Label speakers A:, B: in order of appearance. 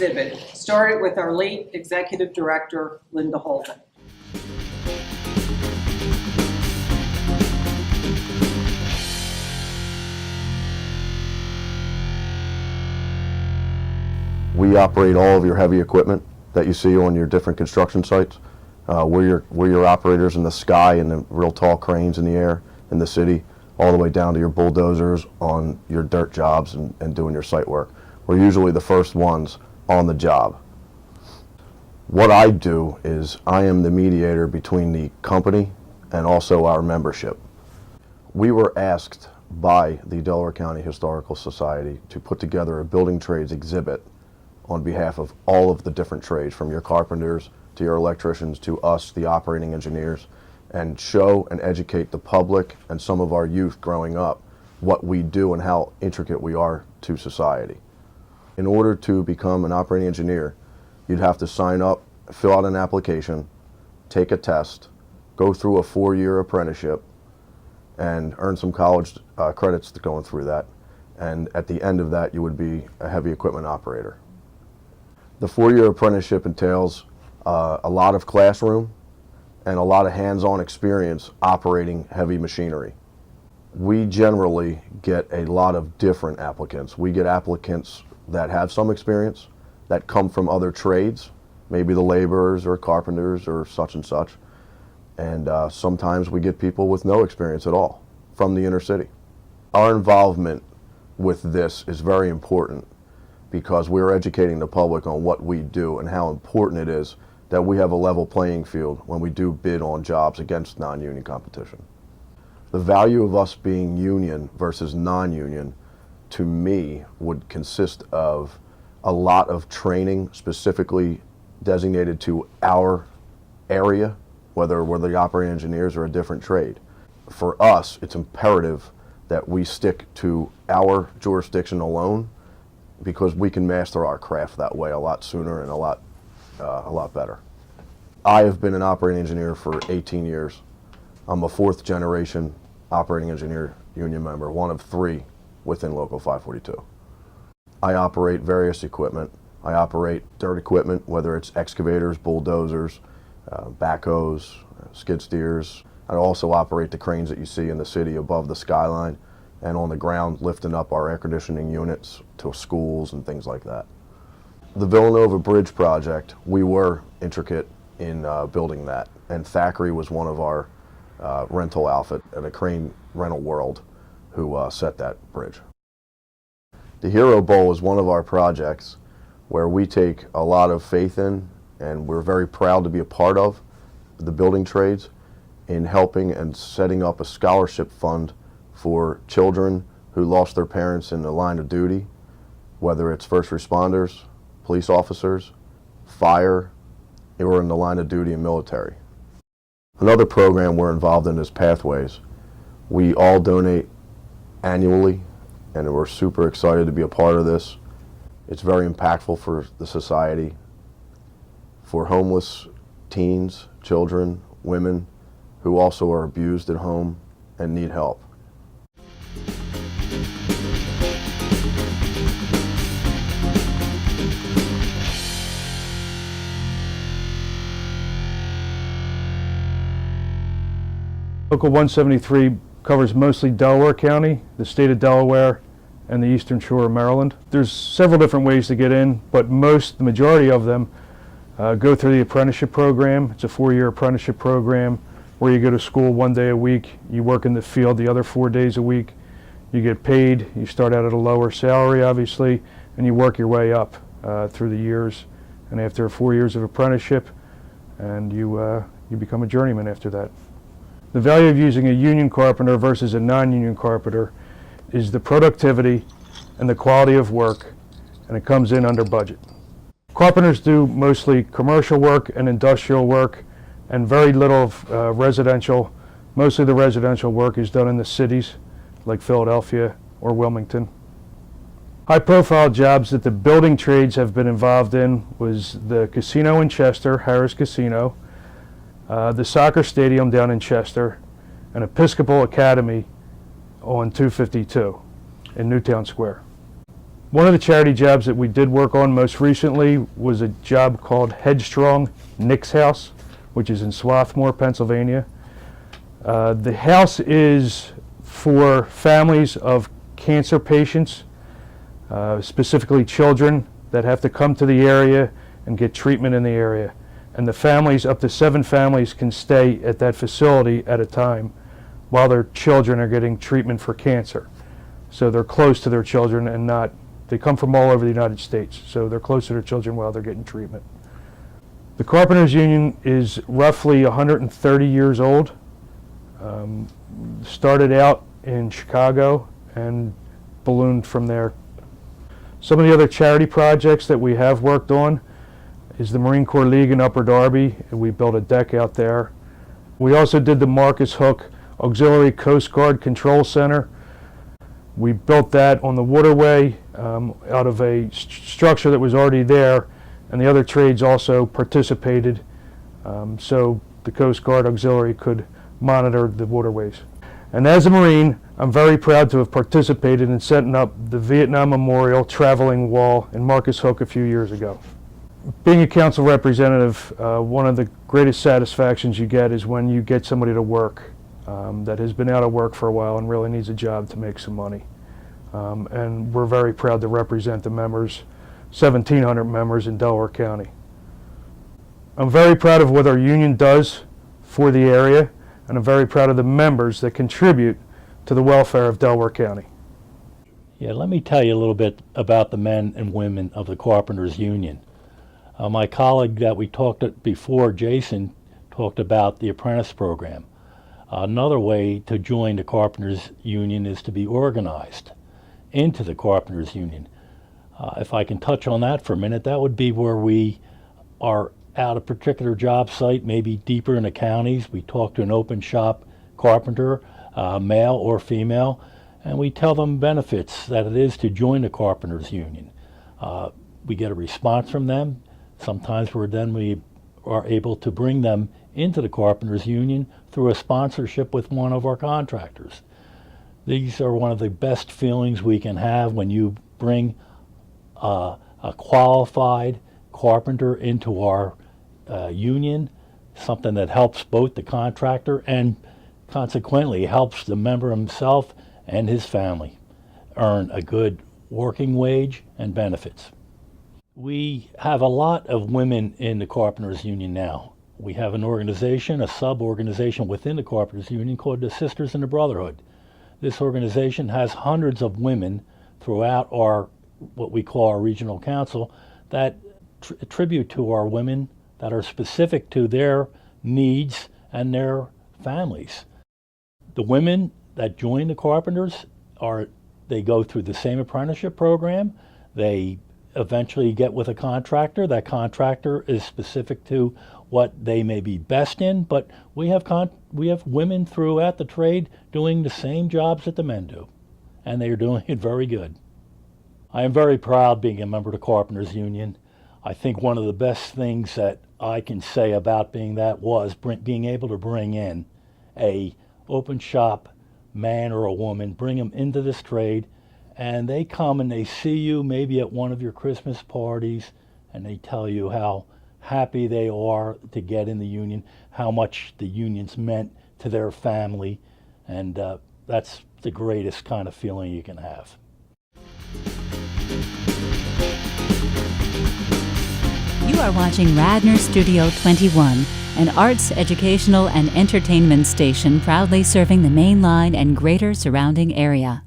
A: exhibit started with our late Executive Director, Linda Holden.
B: We operate all of your heavy equipment that you see on your different construction sites. We're your operators in the sky and the real tall cranes in the air in the city, all the way down to your bulldozers on your dirt jobs and doing your site work. We're usually the first ones on the job. What I do is I am the mediator between the company and also our membership. We were asked by the Delaware County Historical Society to put together a building trades exhibit on behalf of all of the different trades, from your carpenters to your electricians to us, the operating engineers, and show and educate the public and some of our youth growing up what we do and how intricate we are to society. In order to become an operating engineer, you'd have to sign up, fill out an application, take a test, go through a 4-year apprenticeship, and earn some college credits going through that. And at the end of that, you would be a heavy equipment operator. The 4-year apprenticeship entails a lot of classroom and a lot of hands-on experience operating heavy machinery. We generally get a lot of different applicants. We get applicants that have some experience, that come from other trades, maybe the laborers or carpenters or such and such. And sometimes we get people with no experience at all from the inner city. Our involvement with this is very important because we're educating the public on what we do and how important it is that we have a level playing field when we do bid on jobs against non-union competition. The value of us being union versus non-union, to me, would consist of a lot of training specifically designated to our area, whether we're the operating engineers or a different trade. For us, it's imperative that we stick to our jurisdiction alone, because we can master our craft that way a lot sooner and a lot better. I have been an operating engineer for 18 years. I'm a 4th generation operating engineer union member, one of 3 within Local 542. I operate various equipment. I operate dirt equipment, whether it's excavators, bulldozers, backhoes, skid steers. I also operate the cranes that you see in the city above the skyline and on the ground, lifting up our air conditioning units to schools and things like that. The Villanova Bridge project, we were intricate in building that, and Thackeray was one of our rental outfit at a crane rental world who set that bridge. The Hero Bowl is one of our projects where we take a lot of faith in, and we're very proud to be a part of the building trades in helping and setting up a scholarship fund for children who lost their parents in the line of duty, whether it's first responders, police officers, fire, or in the line of duty and military. Another program we're involved in is Pathways. We all donate annually, and we're super excited to be a part of this. It's very impactful for the society, for homeless teens, children, women who also are abused at home and need help.
C: Local 173 covers mostly Delaware County, the state of Delaware, and the eastern shore of Maryland. There's several different ways to get in, but the majority of them go through the apprenticeship program. It's a 4-year apprenticeship program where you go to school 1 day a week, you work in the field the other 4 days a week, you get paid, you start out at a lower salary obviously, and you work your way up through the years. And after 4 years of apprenticeship, and you become a journeyman after that. The value of using a union carpenter versus a non-union carpenter is the productivity and the quality of work, and it comes in under budget. Carpenters do mostly commercial work and industrial work and very little of residential. Mostly the residential work is done in the cities like Philadelphia or Wilmington. High-profile jobs that the building trades have been involved in was the casino in Chester, Harris Casino, the soccer stadium down in Chester, and Episcopal Academy on 252 in Newtown Square. One of the charity jobs that we did work on most recently was a job called Headstrong Nick's House, which is in Swarthmore, Pennsylvania. The house is for families of cancer patients, specifically children that have to come to the area and get treatment in the area. And the families, up to 7 families, can stay at that facility at a time while their children are getting treatment for cancer. So they're close to their children and not, they come from all over the United States, so they're close to their children while they're getting treatment. The Carpenters Union is roughly 130 years old. Started out in Chicago and ballooned from there. Some of the other charity projects that we have worked on is the Marine Corps League in Upper Darby, and we built a deck out there. We also did the Marcus Hook Auxiliary Coast Guard Control Center. We built that on the waterway out of a structure that was already there, and the other trades also participated, so the Coast Guard Auxiliary could monitor the waterways. And as a Marine, I'm very proud to have participated in setting up the Vietnam Memorial Traveling Wall in Marcus Hook a few years ago. Being a council representative, one of the greatest satisfactions you get is when you get somebody to work that has been out of work for a while and really needs a job to make some money. And we're very proud to represent the members, 1,700 members in Delaware County. I'm very proud of what our union does for the area, and I'm very proud of the members that contribute to the welfare of Delaware County.
D: Yeah, let me tell you a little bit about the men and women of the Carpenters Union. My colleague that we talked to before, Jason, talked about the apprentice program. Another way to join the Carpenters Union is to be organized into the Carpenters Union. If I can touch on that for a minute, that would be where we are at a particular job site, maybe deeper in the counties. We talk to an open shop carpenter, male or female, and we tell them benefits that it is to join the Carpenters Union. We get a response from them. Sometimes we are able to bring them into the Carpenters Union through a sponsorship with one of our contractors. These are one of the best feelings we can have when you bring a qualified carpenter into our union, something that helps both the contractor and consequently helps the member himself and his family earn a good working wage and benefits. We have a lot of women in the Carpenters Union now. We have an organization, a sub-organization within the Carpenters Union called the Sisters in the Brotherhood. This organization has hundreds of women throughout our, what we call our regional council, that attribute to our women that are specific to their needs and their families. The women that join the Carpenters they go through the same apprenticeship program. They eventually get with a contractor. That contractor is specific to what they may be best in, but we have women throughout the trade doing the same jobs that the men do, and they are doing it very good. I am very proud being a member of the Carpenters Union. I think one of the best things that I can say about being that was being able to bring in a open shop man or a woman, bring them into this trade, and they come and they see you maybe at one of your Christmas parties, and they tell you how happy they are to get in the union, how much the union's meant to their family, and that's the greatest kind of feeling you can have.
E: You are watching Radnor Studio 21, an arts, educational, and entertainment station proudly serving the main line and greater surrounding area.